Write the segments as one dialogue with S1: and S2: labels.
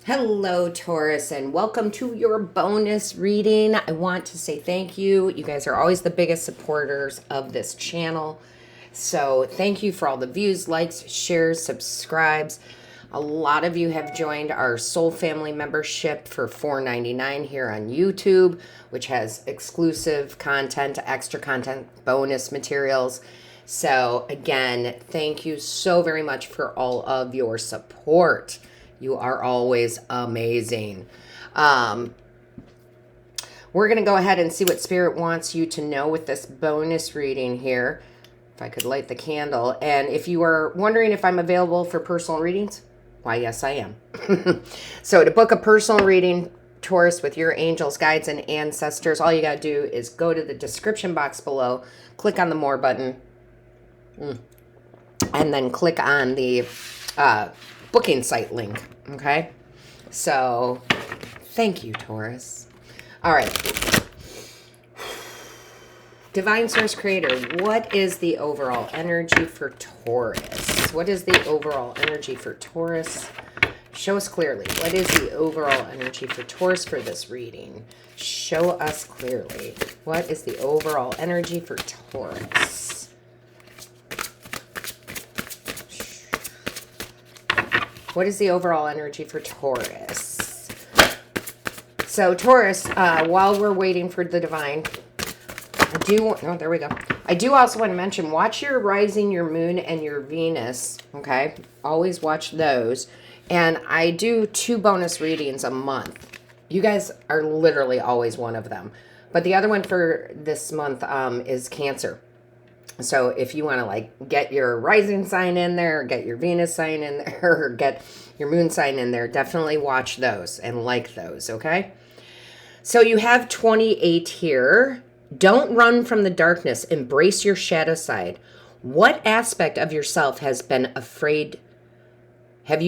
S1: Hello, Taurus, and welcome to your bonus reading. I want to say thank you. You guys are always the biggest supporters of this channel. So, thank you for all the views, likes, shares, subscribes. A lot of you have joined our Soul Family membership for $4.99 here on YouTube, which has exclusive content, extra content, bonus materials. So, again, thank you so very much for all of your support. You are always amazing. We're going to go ahead and see what Spirit wants you to know with this bonus reading here. If I could light the candle. And if you are wondering if I'm available for personal readings, why, yes, I am. So to book a personal reading, Taurus, with your angels, guides, and ancestors, all you got to do is go to the description box below, click on the More button, and then click on the booking site link. Okay, so thank you, Taurus. All right, Divine Source Creator, what is the overall energy for Taurus? What is the overall energy for Taurus? Show us clearly. What is the overall energy for Taurus for this reading? Show us clearly. What is the overall energy for Taurus? What is the overall energy for Taurus? So Taurus, while we're waiting for the divine, there we go. I do also want to mention, watch your rising, your moon, and your Venus, okay? Always watch those. And I do 2 bonus readings a month. You guys are literally always one of them. But the other one for this month is Cancer. So if you want to like get your rising sign in there, or get your Venus sign in there, or get your moon sign in there, definitely watch those and like those, okay? So you have 28 here. Don't run from the darkness. Embrace your shadow side. What aspect of yourself have you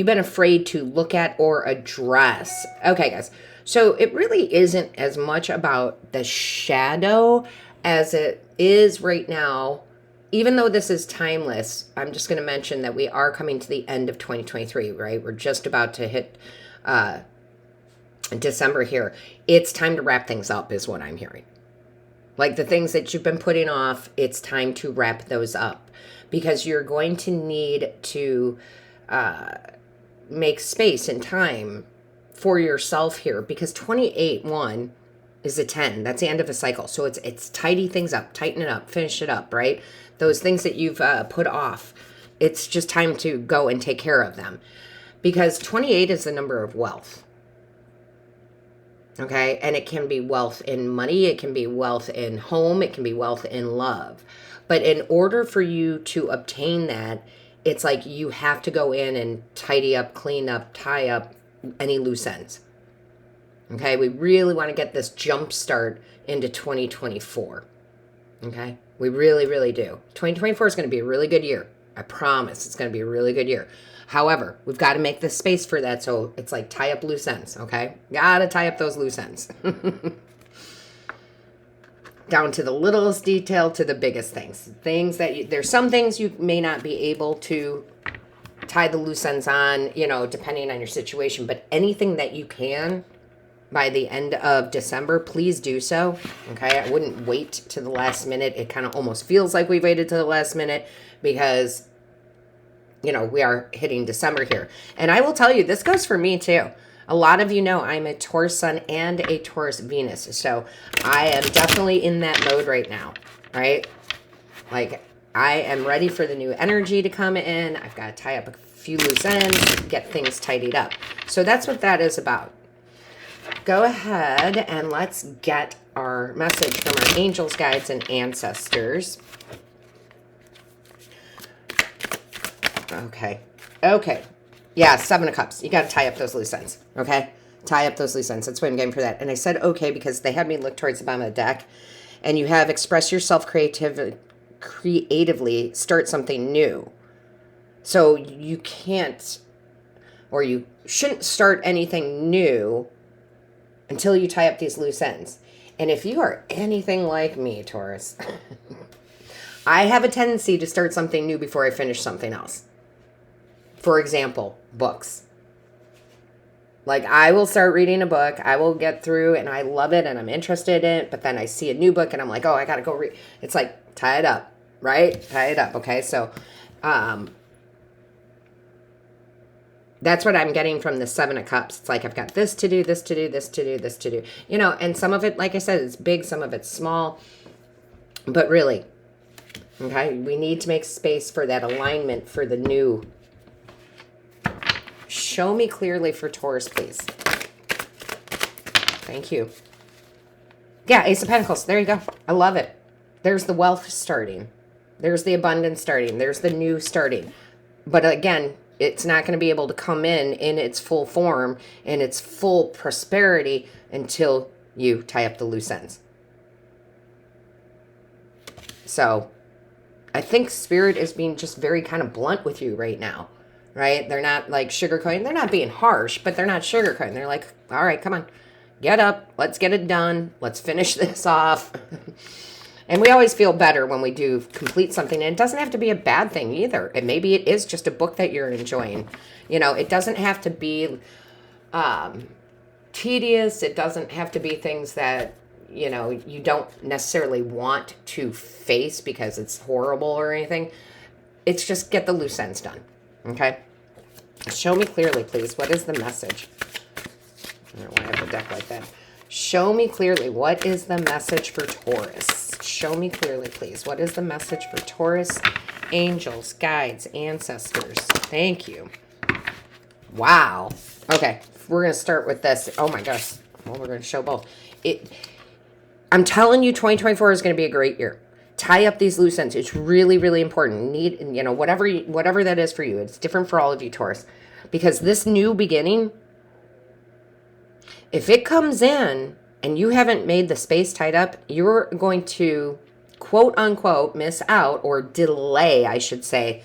S1: been afraid to look at or address? Okay, guys. So it really isn't as much about the shadow as it is right now. Even though this is timeless, I'm just going to mention that we are coming to the end of 2023, right? We're just about to hit December here. It's time to wrap things up is what I'm hearing. Like the things that you've been putting off, it's time to wrap those up. Because you're going to need to make space and time for yourself here. Because 28-1 is a 10. That's the end of a cycle. So it's tidy things up, tighten it up, finish it up, right? Those things that you've put off, it's just time to go and take care of them. Because 28 is the number of wealth. Okay? And it can be wealth in money. It can be wealth in home. It can be wealth in love. But in order for you to obtain that, it's like you have to go in and tidy up, clean up, tie up any loose ends. Okay? We really want to get this jump start into 2024. Okay? We really, really do. 2024 is going to be a really good year. I promise it's going to be a really good year. However, we've got to make this space for that. So it's like tie up loose ends. Okay? Got to tie up those loose ends. Down to the littlest detail to the biggest things. There's some things you may not be able to tie the loose ends on, depending on your situation. But anything that you can, by the end of December, please do so. Okay, I wouldn't wait to the last minute. It kind of almost feels like we waited to the last minute because, we are hitting December here. And I will tell you, this goes for me too. A lot of you know I'm a Taurus Sun and a Taurus Venus. So I am definitely in that mode right now, right? Like I am ready for the new energy to come in. I've got to tie up a few loose ends, get things tidied up. So that's what that is about. Go ahead and let's get our message from our angels, guides, and ancestors. Okay. Yeah, 7 of Cups. You got to tie up those loose ends. Okay? Tie up those loose ends. That's what I'm getting for that. And I said okay because they had me look towards the bottom of the deck. And you have express yourself creatively, start something new. So you can't, or you shouldn't start anything new until you tie up these loose ends. And if you are anything like me, Taurus, I have a tendency to start something new before I finish something else. For example, books. Like, I will start reading a book, I will get through, and I love it, and I'm interested in it, but then I see a new book, and I'm like, oh, I gotta go read. It's like, tie it up, right? Tie it up, okay? So, that's what I'm getting from the Seven of Cups. It's like, I've got this to do, this to do, this to do, this to do. You know, and some of it, like I said, is big, some of it's small, but really, okay, we need to make space for that alignment for the new. Show me clearly for Taurus, please. Thank you. Yeah, Ace of Pentacles. There you go. I love it. There's the wealth starting. There's the abundance starting. There's the new starting. But again, it's not going to be able to come in its full form, in its full prosperity, until you tie up the loose ends. So I think Spirit is being just very kind of blunt with you right now. Right? They're not like sugarcoating. They're not being harsh, but they're not sugarcoating. They're like, all right, come on. Get up. Let's get it done. Let's finish this off. And we always feel better when we do complete something. And it doesn't have to be a bad thing either. And maybe it is just a book that you're enjoying. You know, it doesn't have to be tedious. It doesn't have to be things that, you know, you don't necessarily want to face because it's horrible or anything. It's just get the loose ends done. Okay? Show me clearly, please. What is the message? I don't know why I have a deck like that. Show me clearly. What is the message for Taurus? Show me clearly, please. What is the message for Taurus? Angels, guides, ancestors. Thank you. Wow. Okay. We're going to start with this. Oh my gosh. Well, we're going to show both. I'm telling you, 2024 is going to be a great year. Tie up these loose ends. It's really, really important. Need, you know, whatever that is for you. It's different for all of you, Taurus. Because this new beginning, if it comes in and you haven't made the space tied up, you're going to, quote unquote, miss out or delay, I should say,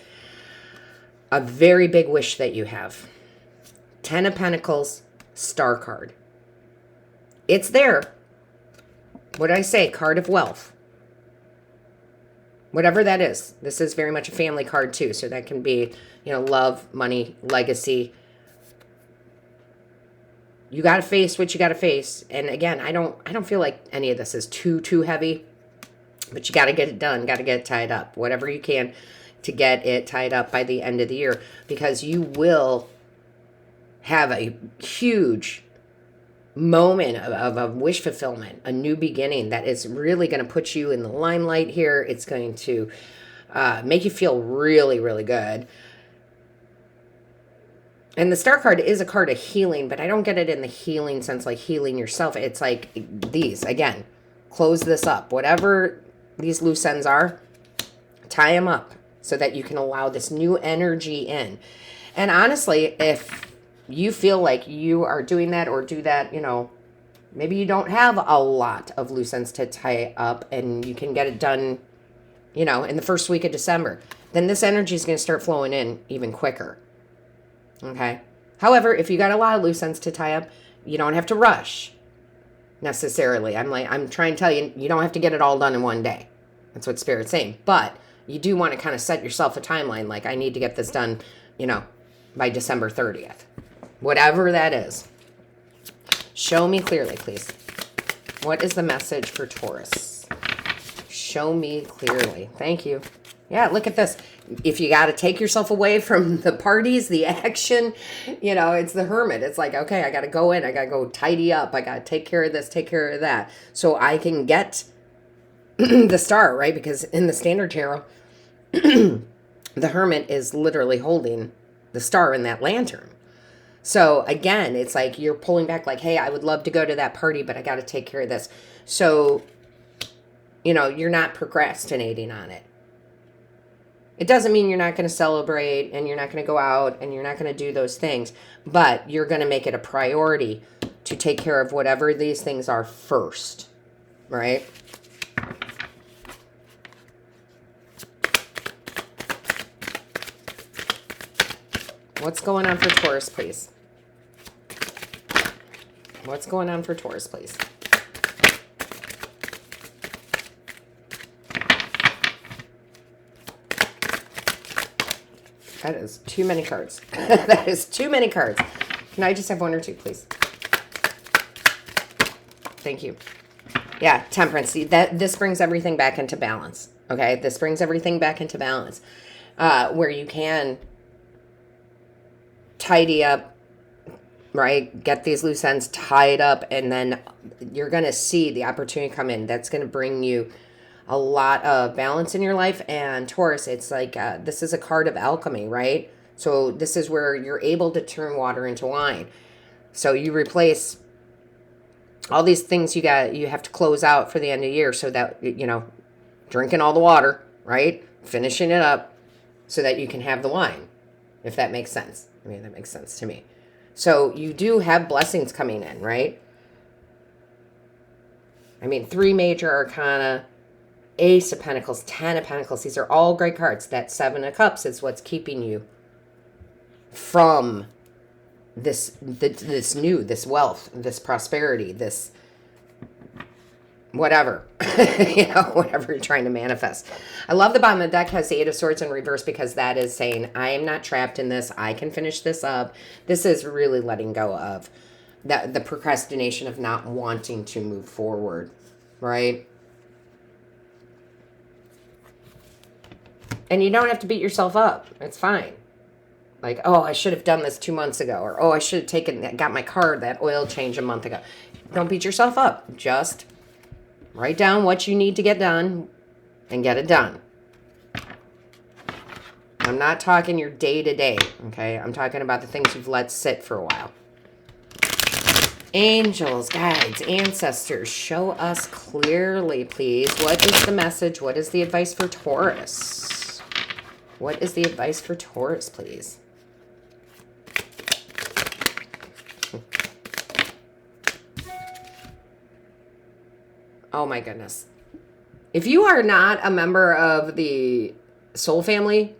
S1: a very big wish that you have. 10 of Pentacles, Star card. It's there. What did I say? Card of wealth. Whatever that is. This is very much a family card too. So that can be, you know, love, money, legacy. You got to face what you got to face. And again, I don't feel like any of this is too heavy. But you got to get it done. Got to get it tied up. Whatever you can to get it tied up by the end of the year. Because you will have a huge moment of a wish fulfillment, a new beginning that is really going to put you in the limelight here. It's going to make you feel really, really good. And the Star card is a card of healing, but I don't get it in the healing sense, like healing yourself. It's like these, again, close this up. Whatever these loose ends are, tie them up so that you can allow this new energy in. And honestly, if you feel like you are doing that or do that, you know, maybe you don't have a lot of loose ends to tie up and you can get it done, you know, in the first week of December, then this energy is going to start flowing in even quicker. Okay. However, if you got a lot of loose ends to tie up, you don't have to rush necessarily. I'm trying to tell you, you don't have to get it all done in one day. That's what Spirit's saying. But you do want to kind of set yourself a timeline. Like, I need to get this done, you know, by December 30th. Whatever that is. Show me clearly, please. What is the message for Taurus? Show me clearly. Thank you. Yeah, look at this. If you got to take yourself away from the parties, the action, you know, it's the Hermit. It's like, okay, I got to go in. I got to go tidy up. I got to take care of this, take care of that. So I can get the Star, right? Because in the Standard Tarot, the Hermit is literally holding the Star in that lantern. So again, it's like you're pulling back like, hey, I would love to go to that party, but I got to take care of this. So, you know, you're not procrastinating on it. It doesn't mean you're not going to celebrate and you're not going to go out and you're not going to do those things, but you're going to make it a priority to take care of whatever these things are first, right? What's going on for Taurus, please? What's going on for Taurus, please? That is too many cards. That is too many cards. Can I just have one or two, please? Thank you. Yeah, temperance. See, this brings everything back into balance. Okay, this brings everything back into balance, where you can tidy up, right? Get these loose ends tied up, and then you're going to see the opportunity come in. That's going to bring you a lot of balance in your life. And Taurus, it's like this is a card of alchemy, right? So this is where you're able to turn water into wine. So you replace all these things you have to close out for the end of the year, so that, drinking all the water, right? Finishing it up so that you can have the wine, if that makes sense. I mean, that makes sense to me. So you do have blessings coming in, right? I mean, 3 major arcana, Ace of Pentacles, 10 of Pentacles. These are all great cards. That 7 of Cups is what's keeping you from this wealth, this prosperity, this whatever, whatever you're trying to manifest. I love the bottom of the deck has the 8 of Swords in reverse, because that is saying, I am not trapped in this. I can finish this up. This is really letting go of the procrastination of not wanting to move forward, right? And you don't have to beat yourself up. It's fine. Like, oh, I should have done this 2 months ago. Or, oh, I should have got my car, that oil change a month ago. Don't beat yourself up. Just write down what you need to get done and get it done. I'm not talking your day-to-day, okay? I'm talking about the things you've let sit for a while. Angels, guides, ancestors, show us clearly, please. What is the message? What is the advice for Taurus? What is the advice for Taurus, please? Oh my goodness. If you are not a member of the Soul Family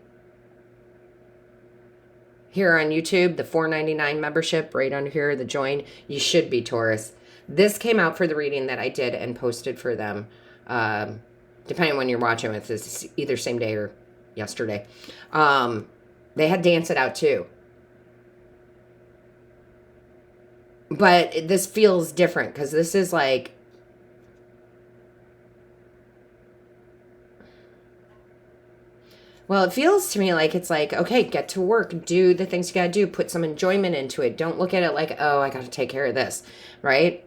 S1: here on YouTube, the $4.99 membership right under here, the join, you should be, Taurus. This came out for the reading that I did and posted for them. Depending on when you're watching, if it's either same day or yesterday. They had Dance It Out too. But this feels different, because this is like, well, it feels to me like it's like, okay, get to work, do the things you got to do, put some enjoyment into it. Don't look at it like, oh, I got to take care of this, right?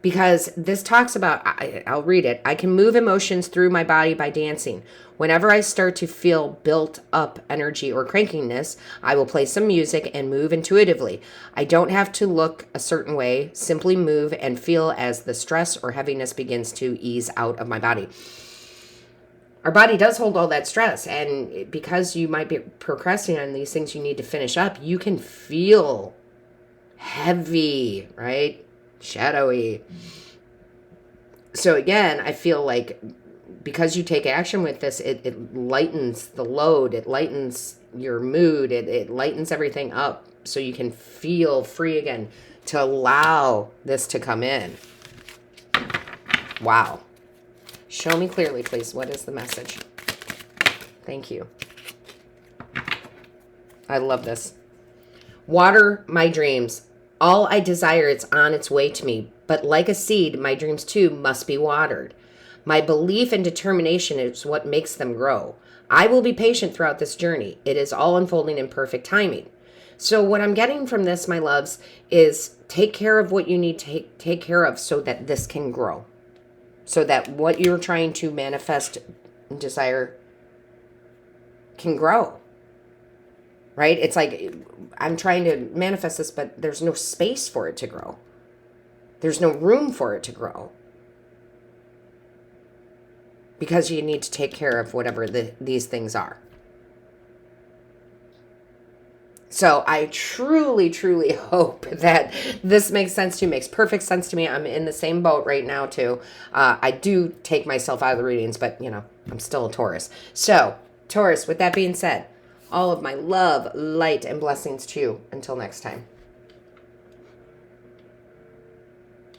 S1: Because this talks about, I'll read it. I can move emotions through my body by dancing. Whenever I start to feel built up energy or crankiness, I will play some music and move intuitively. I don't have to look a certain way, simply move and feel as the stress or heaviness begins to ease out of my body. Our body does hold all that stress, and because you might be procrastinating on these things you need to finish up, you can feel heavy, right? Shadowy. So again, I feel like because you take action with this, it lightens the load, it lightens your mood, it lightens everything up so you can feel free again to allow this to come in. Wow. Show me clearly, please. What is the message? Thank you. I love this. Water my dreams. All I desire is on its way to me, but like a seed, my dreams too must be watered. My belief and determination is what makes them grow. I will be patient throughout this journey. It is all unfolding in perfect timing. So what I'm getting from this, my loves, is take care of what you need to take care of so that this can grow. So that what you're trying to manifest and desire can grow. Right? It's like, I'm trying to manifest this, but there's no space for it to grow. There's no room for it to grow. Because you need to take care of whatever these things are. So I truly, truly hope that this makes sense to you, makes perfect sense to me. I'm in the same boat right now too. I do take myself out of the readings, but I'm still a Taurus. So Taurus, with that being said, all of my love, light, and blessings to you. Until next time.